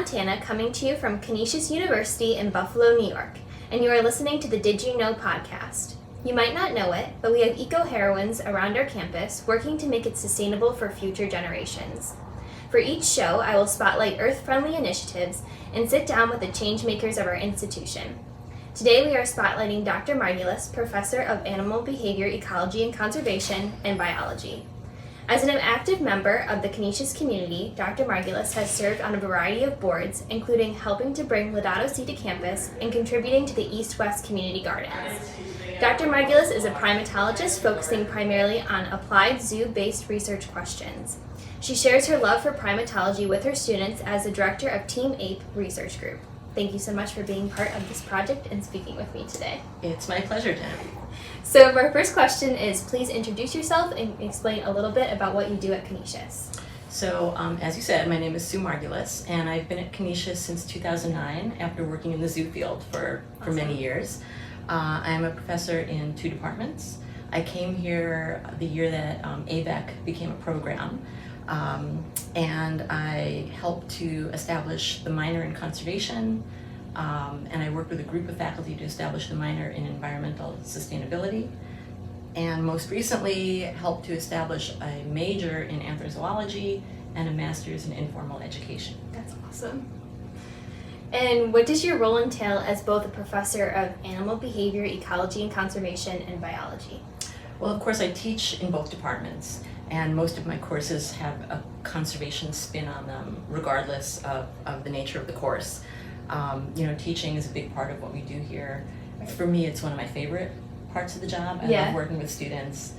Montana, coming to you from Canisius University in Buffalo, New York, and you are listening to the Did You Know podcast. You might not know it, but we have eco-heroines around our campus working to make it sustainable for future generations. For each show, I will spotlight Earthfriendly initiatives and sit down with the change makers of our institution. Today we are spotlighting Dr. Margulis, Professor of Animal Behavior, Ecology and Conservation, and Biology. As an active member of the Canisius community, Dr. Margulis has served on a variety of boards, including helping to bring Laudato Si to campus and contributing to the East-West Community Gardens. Dr. Margulis is a primatologist focusing primarily on applied zoo-based research questions. She shares her love for primatology with her students as the director of Team Ape Research Group. Thank you so much for being part of this project and speaking with me today. It's my pleasure, Jen. So our first question is, please introduce yourself and explain a little bit about what you do at Canisius. So, as you said, my name is Sue Margulis, and I've been at Canisius since 2009 after working in the zoo field for many years. I'm a professor in 2 departments. I came here the year that ABEC became a program, and I helped to establish the minor in conservation, and I worked with a group of faculty to establish the minor in environmental sustainability, and most recently helped to establish a major in anthrozoology and a master's in informal education. That's awesome. And what does your role entail as both a professor of animal behavior, ecology and conservation, and biology? Well, of course, I teach in both departments, and most of my courses have a conservation spin on them, regardless of the nature of the course. Teaching is a big part of what we do here. For me, it's one of my favorite parts of the job. I love working with students.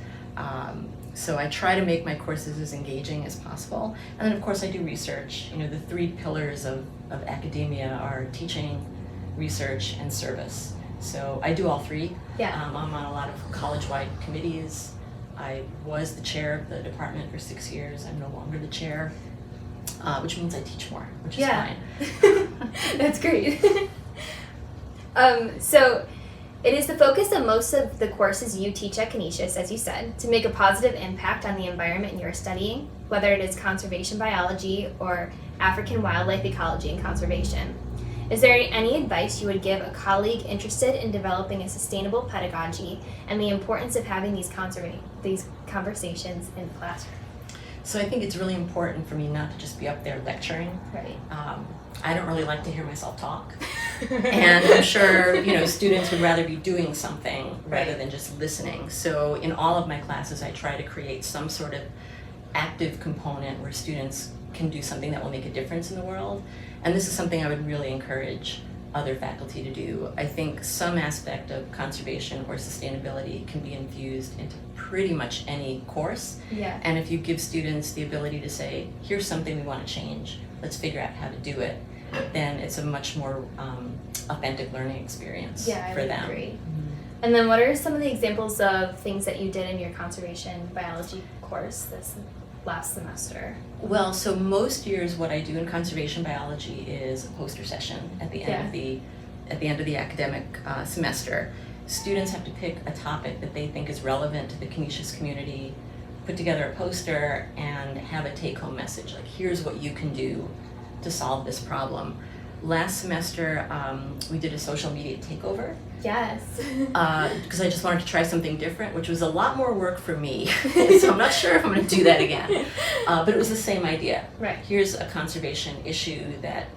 So I try to make my courses as engaging as possible. And then, of course, I do research. The 3 pillars of academia are teaching, research, and service. So I do all 3. I'm on a lot of college-wide committees. I was the chair of the department for 6 years. I'm no longer the chair, which means I teach more, which is fine. That's great. So it is the focus of most of the courses you teach at Canisius, as you said, to make a positive impact on the environment you're studying, whether it is conservation biology or African wildlife ecology and conservation. Is there any advice you would give a colleague interested in developing a sustainable pedagogy and the importance of having these conversations in the classroom? So I think it's really important for me not to just be up there lecturing. Right. I don't really like to hear myself talk. And I'm sure, students would rather be doing something rather than just listening. So in all of my classes, I try to create some sort of active component where students can do something that will make a difference in the world. And this is something I would really encourage other faculty to do. I think some aspect of conservation or sustainability can be infused into pretty much any course. Yeah. And if you give students the ability to say, here's something we want to change, let's figure out how to do it, then it's a much more authentic learning experience for them. I agree. Mm-hmm. And then what are some of the examples of things that you did in your conservation biology course this last semester? Well, so most years what I do in conservation biology is a poster session at the end of the academic semester. Students have to pick a topic that they think is relevant to the Canisius community, put together a poster, and have a take-home message, like here's what you can do to solve this problem. Last semester, we did a social media takeover. Yes. Because I just wanted to try something different, which was a lot more work for me. So I'm not sure if I'm going to do that again. But it was the same idea. Right. Here's a conservation issue that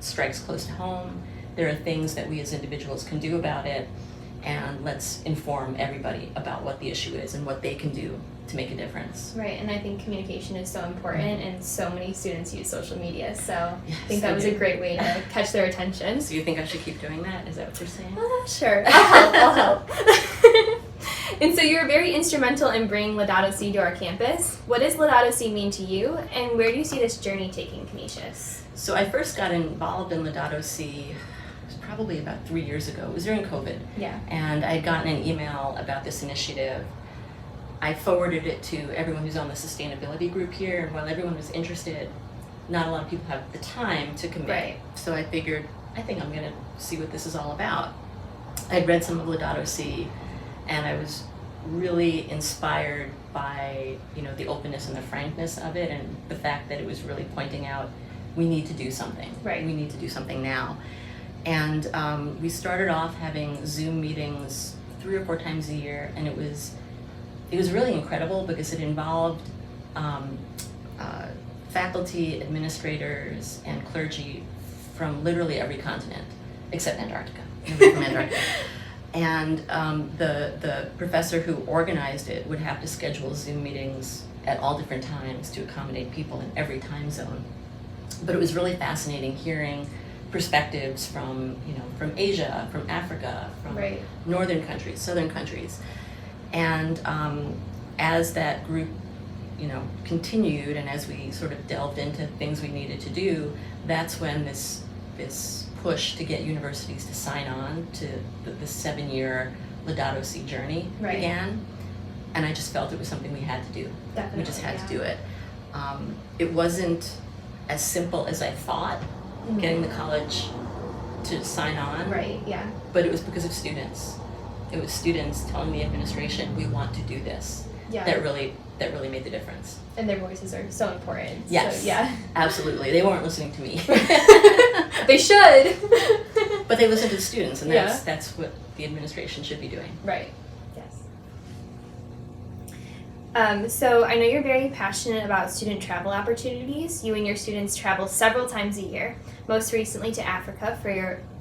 strikes close to home. There are things that we as individuals can do about it. And let's inform everybody about what the issue is and what they can do to make a difference. Right, and I think communication is so important, and so many students use social media, so yes, I think that was a great way to catch their attention. So you think I should keep doing that? Is that what you're saying? Sure, I'll help. And so you're very instrumental in bringing Laudato Si to our campus. What does Laudato Si mean to you, and where do you see this journey taking Canisius? So I first got involved in Laudato Si probably about 3 years ago. It was during COVID. Yeah. And I had gotten an email about this initiative. I forwarded it to everyone who's on the sustainability group here, and while everyone was interested, not a lot of people have the time to commit. Right. So I figured, I think I'm going to see what this is all about. I'd read some of Laudato Si, and I was really inspired by the openness and the frankness of it, and the fact that it was really pointing out we need to do something. Right. We need to do something now. And we started off having Zoom meetings 3 or 4 times a year, and it was really incredible because it involved faculty, administrators, and clergy from literally every continent, except Antarctica. Nobody from Antarctica. And the professor who organized it would have to schedule Zoom meetings at all different times to accommodate people in every time zone. But it was really fascinating hearing perspectives from Asia, from Africa, from Right. northern countries, southern countries. And as that group continued, and as we sort of delved into things we needed to do, that's when this push to get universities to sign on to the 7-year Laudato Si journey Right. began. And I just felt it was something we had to do. Definitely, We just had yeah. to do it. It wasn't as simple as I thought, Mhm. getting the college to sign on, Right, yeah. but it was because of students. It was students telling the administration, we want to do this. Yeah. That really made the difference. And their voices are so important. Yes. So, yeah. Absolutely. They weren't listening to me. They should. But they listened to the students, and Yeah. that's what the administration should be doing. Right. Yes. So I know you're very passionate about student travel opportunities. You and your students travel several times a year, most recently to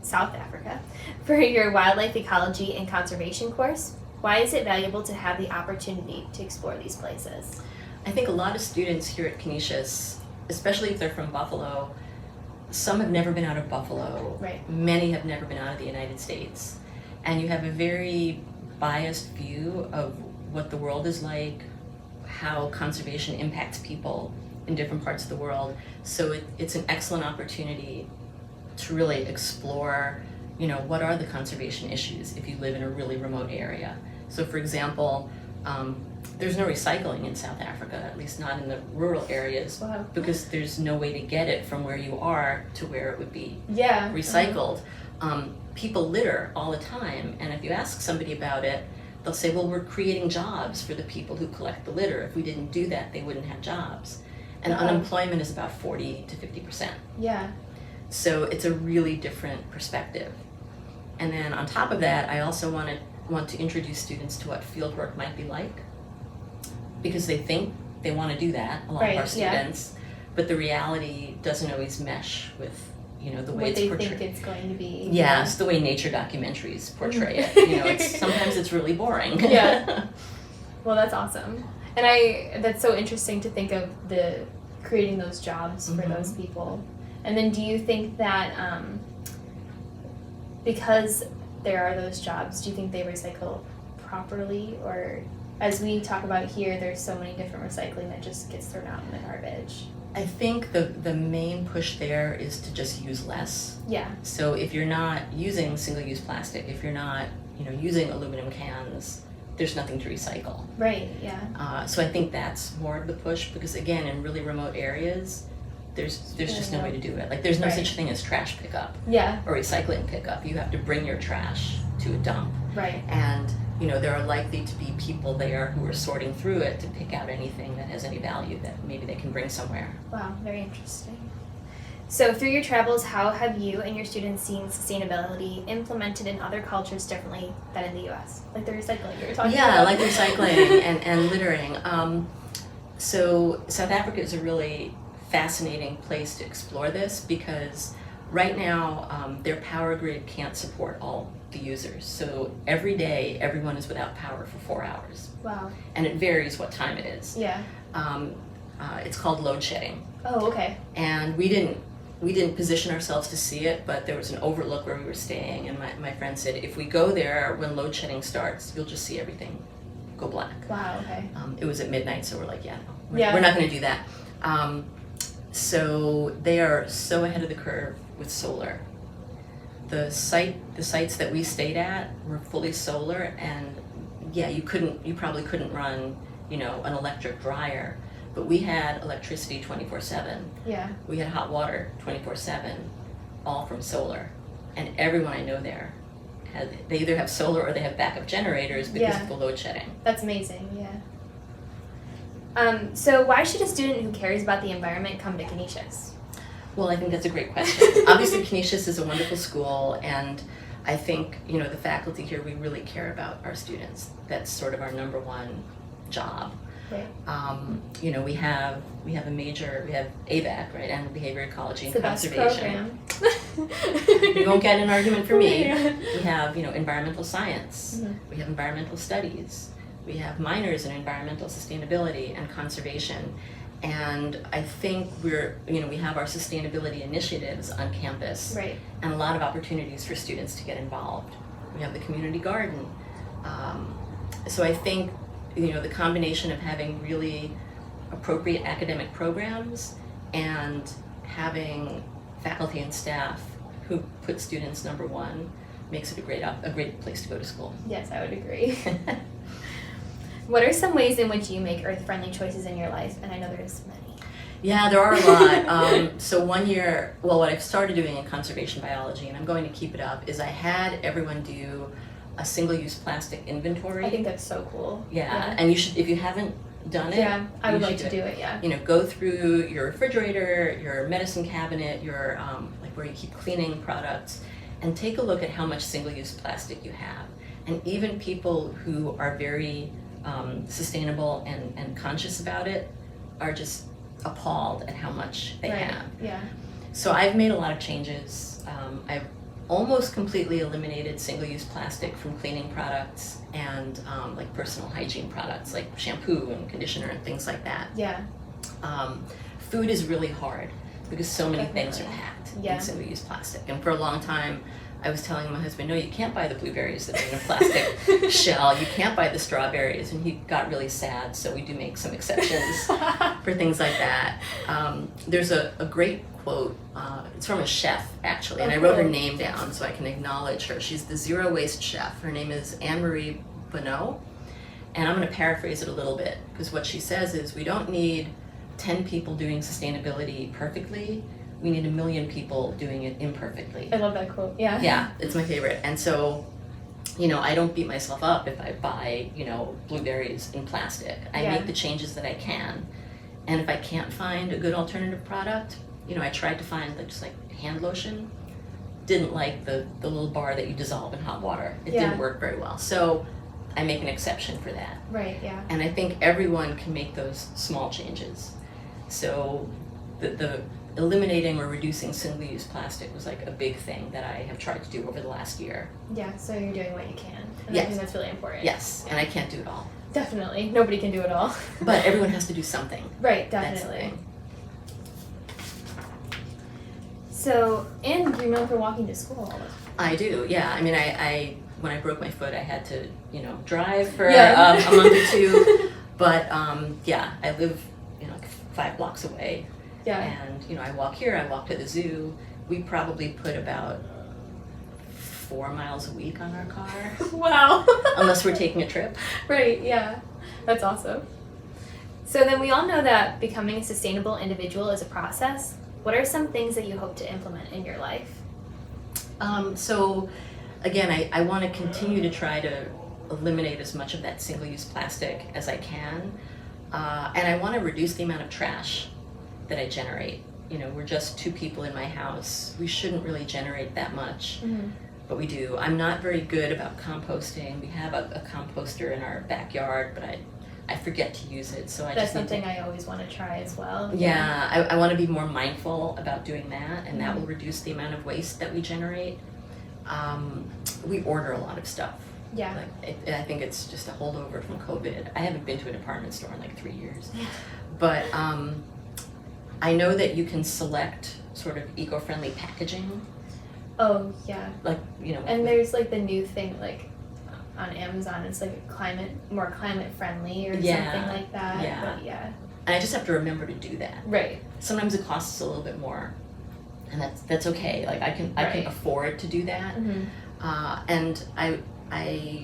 South Africa, for your wildlife ecology and conservation course. Why is it valuable to have the opportunity to explore these places? I think a lot of students here at Canisius, especially if they're from Buffalo, some have never been out of Buffalo. Right. Many have never been out of the United States. And you have a very biased view of what the world is like, how conservation impacts people in different parts of the world. So it's an excellent opportunity to really explore, what are the conservation issues if you live in a really remote area. So for example, there's no recycling in South Africa, at least not in the rural areas, Wow. because there's no way to get it from where you are to where it would be Yeah. recycled. People litter all the time, and if you ask somebody about it, they'll say, well, we're creating jobs for the people who collect the litter. If we didn't do that, they wouldn't have jobs. And Wow. unemployment is about 40 to 50%. Yeah. So it's a really different perspective. And then on top of that, I also want to introduce students to what fieldwork might be like, because they think they want to do that, a lot of Right, our yeah. students, but the reality doesn't always mesh with the way What it's they portrayed. think it's going to be. Yes, the way nature documentaries portray it. Sometimes it's really boring. Yeah. Well, that's awesome. And that's so interesting to think of creating those jobs for Mhm. those people. And then do you think that because there are those jobs, do you think they recycle properly? Or as we talk about here, there's so many different recycling that just gets thrown out in the garbage. I think the main push there is to just use less. Yeah. So if you're not using single-use plastic, if you're not using aluminum cans, there's nothing to recycle. Right, yeah. So I think that's more of the push, because again, in really remote areas, there's just no way to do it. Like there's no Right. such thing as trash pickup Yeah, or recycling pickup. You have to bring your trash to a dump. right. And there are likely to be people there who are sorting through it to pick out anything that has any value that maybe they can bring somewhere. Wow, very interesting. So through your travels, how have you and your students seen sustainability implemented in other cultures differently than in the U.S.? Like the recycling you were talking about? Yeah, like recycling and littering. So South Africa is a really fascinating place to explore this, because right now their power grid can't support all the users. So every day, everyone is without power for 4 hours. Wow. And it varies what time it is. Yeah. It's called load shedding. Oh, okay. And we didn't position ourselves to see it, but there was an overlook where we were staying, and my friend said, if we go there when load shedding starts, you'll just see everything go black. Wow, okay. It was at midnight, so we're like, yeah, no, Yeah. we're not going to do that. So they are so ahead of the curve with solar. The sites that we stayed at were fully solar, and yeah, you probably couldn't run, an electric dryer, but we had electricity 24/7. Yeah. We had hot water 24/7, all from solar. And everyone I know there, they either have solar or they have backup generators because Yeah. of the load shedding. That's amazing, yeah. So why should a student who cares about the environment come to Canisius? Well, I think that's a great question. Obviously, Canisius is a wonderful school, and I think, the faculty here, we really care about our students. That's sort of our number one job. Right. We have ABEC, right, Animal Behavior Ecology and It's the Conservation. best program. You won't get an argument from me. Yeah. We have, environmental science. Mhm. We have environmental studies. We have minors in environmental sustainability and conservation. And I think we have our sustainability initiatives on campus. Right. And a lot of opportunities for students to get involved. We have the community garden. So I think, the combination of having really appropriate academic programs and having faculty and staff who put students number one makes it a great place to go to school. Yes, I would agree. What are some ways in which you make earth-friendly choices in your life? And I know there's many. Yeah, there are a lot. So one year, what I've started doing in conservation biology, and I'm going to keep it up, is I had everyone do a single-use plastic inventory. I think that's so cool. Yeah, and you should, if you haven't done it. Yeah, I would you like should to do it, yeah. Go through your refrigerator, your medicine cabinet, your where you keep cleaning products, and take a look at how much single-use plastic you have. And even people who are very sustainable and conscious about it are just appalled at how much they have. Yeah. So I've made a lot of changes. I've almost completely eliminated single-use plastic from cleaning products and like personal hygiene products like shampoo and conditioner and things like that. Yeah. Food is really hard because so many things are Definitely. packed Yeah. in single-use plastic. And for a long time, I was telling my husband, no, you can't buy the blueberries that are in a plastic shell. You can't buy the strawberries. And he got really sad, so we do make some exceptions for things like that. There's a great quote. It's from a chef, actually, and I wrote her name down so I can acknowledge her. She's the zero-waste chef. Her name is Anne-Marie Bonneau, and I'm going to paraphrase it a little bit, because what she says is we don't need 10 people doing sustainability perfectly. We need 1 million people doing it imperfectly. I love that quote, yeah. Yeah, it's my favorite. And so, I don't beat myself up if I buy, blueberries in plastic. I make the changes that I can. And if I can't find a good alternative product, I tried to find just like hand lotion. Didn't like the little bar that you dissolve in hot water. It didn't work very well. So I make an exception for that. Right, yeah. And I think everyone can make those small changes. So the eliminating or reducing single-use plastic was like a big thing that I have tried to do over the last year. Yeah, so you're doing what you can. And Yes. I think that's really important. Yes, and I can't do it all. Definitely. Nobody can do it all. But everyone has to do something. Right, That's the definitely. thing. So, and you're known for walking to school all the time. I do, yeah. I mean, I when I broke my foot, I had to, drive for Yeah. a month or two. But yeah, I live, like 5 blocks away. Yeah. And, I walk here, I walk to the zoo. We probably put about 4 miles a week on our car, Wow. unless we're taking a trip. Right, yeah. That's awesome. So then we all know that becoming a sustainable individual is a process. What are some things that you hope to implement in your life? So again, I want to continue to try to eliminate as much of that single-use plastic as I can. And I want to reduce the amount of trash that I generate. We're just 2 people in my house. We shouldn't really generate that much, but we do. I'm not very good about composting. We have a composter in our backyard, but I forget to use it, so I That's just need something I always want to try as well. Yeah, I want to be more mindful about doing that, and that will reduce the amount of waste that we generate. We order a lot of stuff. Yeah. I think it's just a holdover from COVID. I haven't been to a department store in like 3 years. Yeah. But I know that you can select sort of eco-friendly packaging. Oh, yeah. Like, And there's like the new thing, like on Amazon, it's like more climate friendly or something like that. Yeah. But yeah. And I just have to remember to do that. Right. Sometimes it costs a little bit more, and that's okay. Like I can afford to do that. Mm-hmm. And I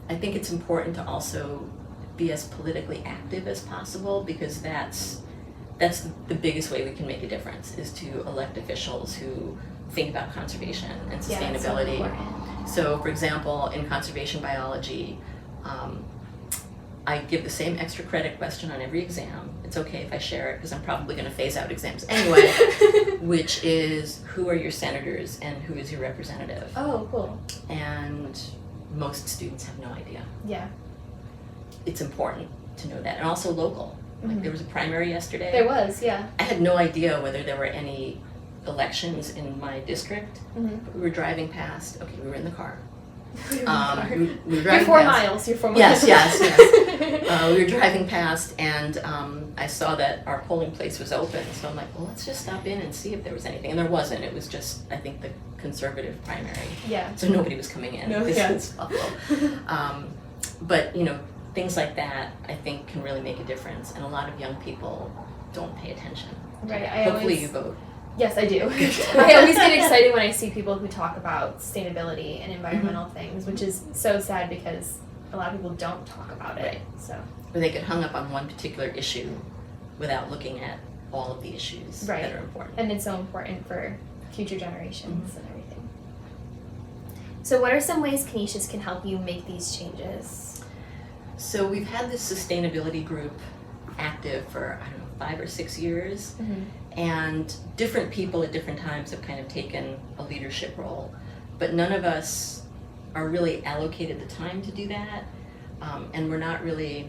think it's important to also be as politically active as possible, because that's the biggest way we can make a difference, is to elect officials who think about conservation and sustainability. Yeah, So, for example, in conservation biology, I give the same extra credit question on every exam. It's okay if I share it because I'm probably going to phase out exams anyway, which is who are your senators and who is your representative? Oh, cool. And most students have no idea. Yeah. It's important to know that. And also local. Like there was a primary yesterday. There was, yeah. I had no idea whether there were any elections in my district. But we were driving past. Okay, we were in the car. We were driving You're 4 past. miles. You're 4 miles. Yes. We were driving past, and I saw that our polling place was open. So I'm like, well, let's just stop in and see if there was anything. And there wasn't. It was just, I think, the conservative primary. Yeah. So nobody was coming in. No, It's Buffalo. But things like that, I think, can really make a difference. And a lot of young people don't pay attention. Right. Hopefully you vote. Yes, I do. I always get excited when I see people who talk about sustainability and environmental things, which is so sad because a lot of people don't talk about it. Right. So. Or they get hung up on one particular issue without looking at all of the issues that are important. And it's so important for future generations and everything. So what are some ways Canisius can help you make these changes? So we've had this sustainability group active for, 5 or 6 years. And different people at different times have kind of taken a leadership role. But none of us are really allocated the time to do that. And we're not really,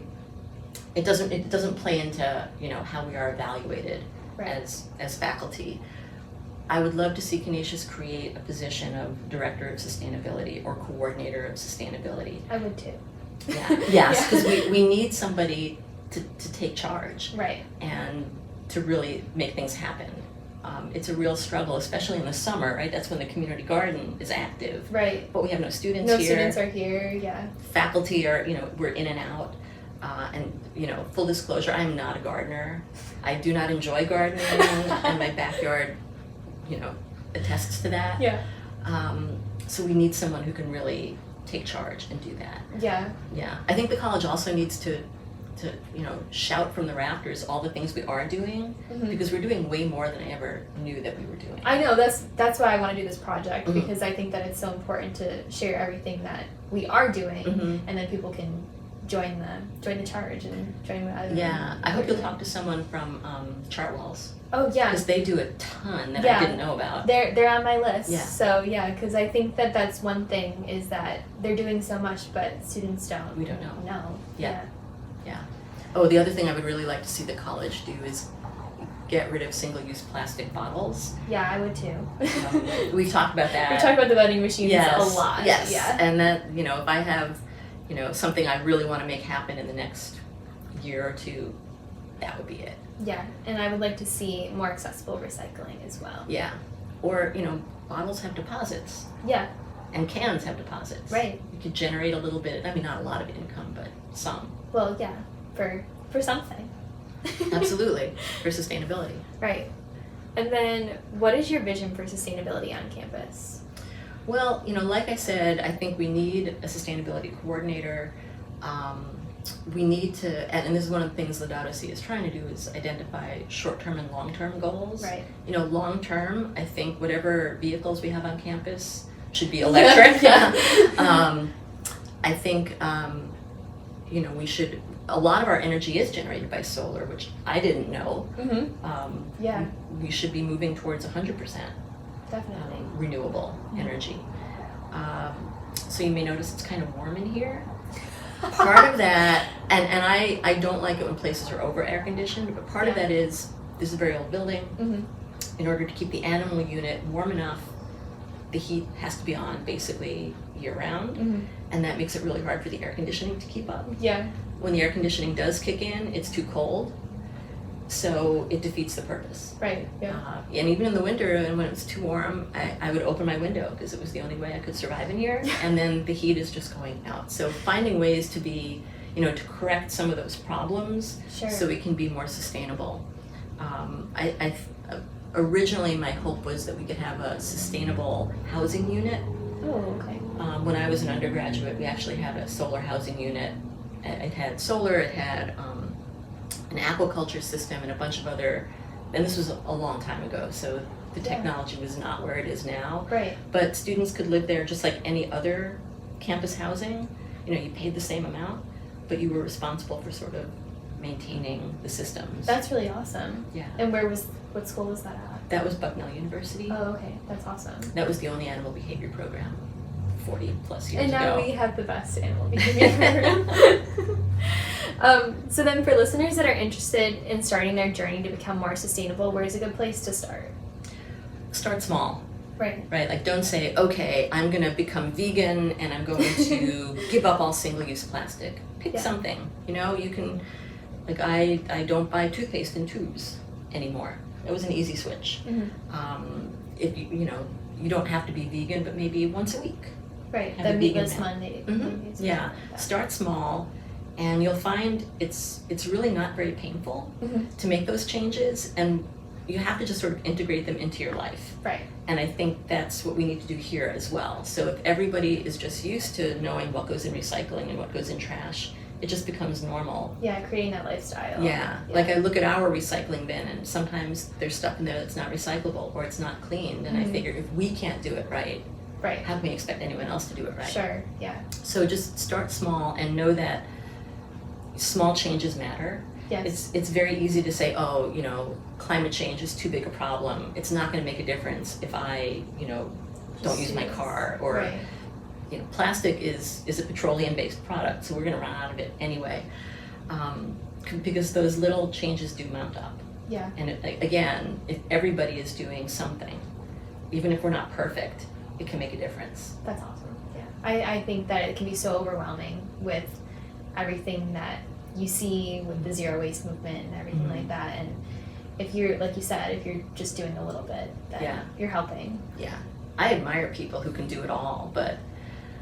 it doesn't play into, how we are evaluated as faculty. I would love to see Canisius create a position of Director of Sustainability or Coordinator of Sustainability. I would too. Yeah. Yes, because we need somebody to take charge. Right. And to really make things happen. It's a real struggle, especially in the summer, right? That's when the community garden is active. Right. But we have no students here. No students are here, yeah. Faculty are, we're in and out. And, full disclosure, I'm not a gardener. I do not enjoy gardening, and my backyard, attests to that. Yeah. So we need someone who can really take charge and do that. Yeah. Yeah. I think the college also needs to shout from the rafters all the things we are doing, because we're doing way more than I ever knew that we were doing. I know, that's why I want to do this project, because I think that it's so important to share everything that we are doing, and then people can join the charge and join what other I hope you'll talk to someone from Chartwells. Oh yeah, because they do a ton that I didn't know about. They're on my list. Yeah. So yeah, because I think that's one thing, is that they're doing so much, but students don't. We don't know. No. Yeah. Oh, the other thing I would really like to see the college do is get rid of single-use plastic bottles. Yeah, I would too. We've talked about that. We talked about the vending machines a lot. Yes. Yeah. And that, if I have, something I really want to make happen in the next year or two, that would be it. Yeah, and I would like to see more accessible recycling as well. Yeah. Or, bottles have deposits. Yeah. And cans have deposits. Right. You could generate a little bit, not a lot of income, but some. Well, yeah, for something. Absolutely, for sustainability. Right. And then, what is your vision for sustainability on campus? Well, like I said, I think we need a sustainability coordinator. We need to, and this is one of the things Laudato Si is trying to do, is identify short-term and long-term goals. Right. Long-term, I think whatever vehicles we have on campus should be electric. I think, we should, a lot of our energy is generated by solar, which I didn't know. We should be moving towards 100%. Definitely. Renewable energy. So you may notice it's kind of warm in here. Part of that, and I don't like it when places are over air conditioned, but part of that is, this is a very old building. In order to keep the animal unit warm enough, the heat has to be on basically year round, and that makes it really hard for the air conditioning to keep up. Yeah. When the air conditioning does kick in, it's too cold, so it defeats the purpose. Right, yeah. And even in the winter, and when it was too warm, I would open my window because it was the only way I could survive in here, and then the heat is just going out. So finding ways to be, to correct some of those problems, so we can be more sustainable. Originally my hope was that we could have a sustainable housing unit. Oh, okay. When I was an undergraduate, we actually had a solar housing unit. It had solar, it had an aquaculture system, and a bunch of other, and this was a long time ago, so the technology was not where it is now. Right. But students could live there just like any other campus housing. You paid the same amount, but you were responsible for sort of maintaining the systems. That's really awesome. Yeah. And what school was that at? That was Bucknell University. Oh, okay. That's awesome. That was the only animal behavior program 40 plus years And ago. now we have the best animal behavior program. So then for listeners that are interested in starting their journey to become more sustainable, where's a good place to start? Start small. Right. Right, like don't say, okay, I'm gonna become vegan and I'm going to give up all single-use plastic. Pick something, you know, you can, like I don't buy toothpaste in tubes anymore. It was an easy switch. If you know, you don't have to be vegan, but maybe once a week. Right, Have the a vegan meatless meal. Monday. Yeah, start small and you'll find it's really not very painful to make those changes, and you have to just sort of integrate them into your life. Right. And I think that's what we need to do here as well. So if everybody is just used to knowing what goes in recycling and what goes in trash, it just becomes normal. Yeah, creating that lifestyle. Yeah, like I look at our recycling bin and sometimes there's stuff in there that's not recyclable or it's not cleaned, and I figure if we can't do it right, how can we expect anyone else to do it right? Sure, yeah. So just start small and know that small changes matter. Yes. It's very easy to say, oh, you know, climate change is too big a problem. It's not going to make a difference if I, you know, don't use my car, or you know, plastic is a petroleum-based product, so we're going to run out of it anyway, because those little changes do mount up. Yeah. And again, if everybody is doing something, even if we're not perfect, it can make a difference. That's awesome. Yeah. I think that it can be so overwhelming with everything that you see with the zero waste movement and everything like that, and if you're, like you said, if you're just doing a little bit, then you're helping. Yeah. I admire people who can do it all, but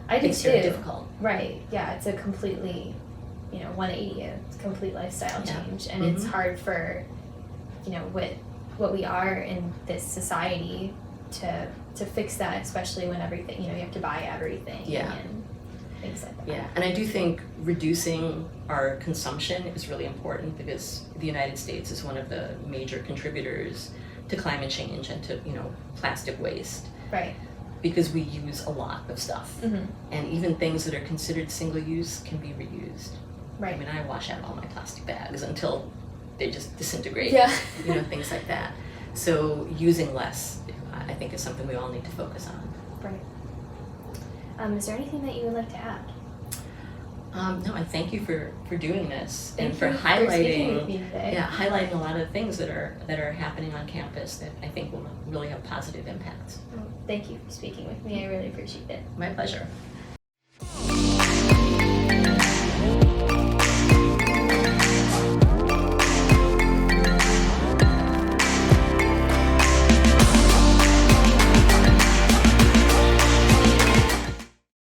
I do it's too. very difficult. Right. Yeah, it's a completely, 180, it's a complete lifestyle change, and it's hard for, what we are in this society to fix that, especially when everything, you have to buy everything and things like that. Yeah, and I do think reducing our consumption is really important, because the United States is one of the major contributors to climate change and to, plastic waste. Right. Because we use a lot of stuff. And even things that are considered single use can be reused. Right. I mean, I wash out all my plastic bags until they just disintegrate. Yeah. Things like that. So using less, I think, is something we all need to focus on. Right. Is there anything that you would like to add? No, I thank you for doing this Thank and for you highlighting for speaking with me today. highlighting a lot of things that are happening on campus that I think will really have positive impacts. Well, thank you for speaking with me. I really appreciate it. My pleasure.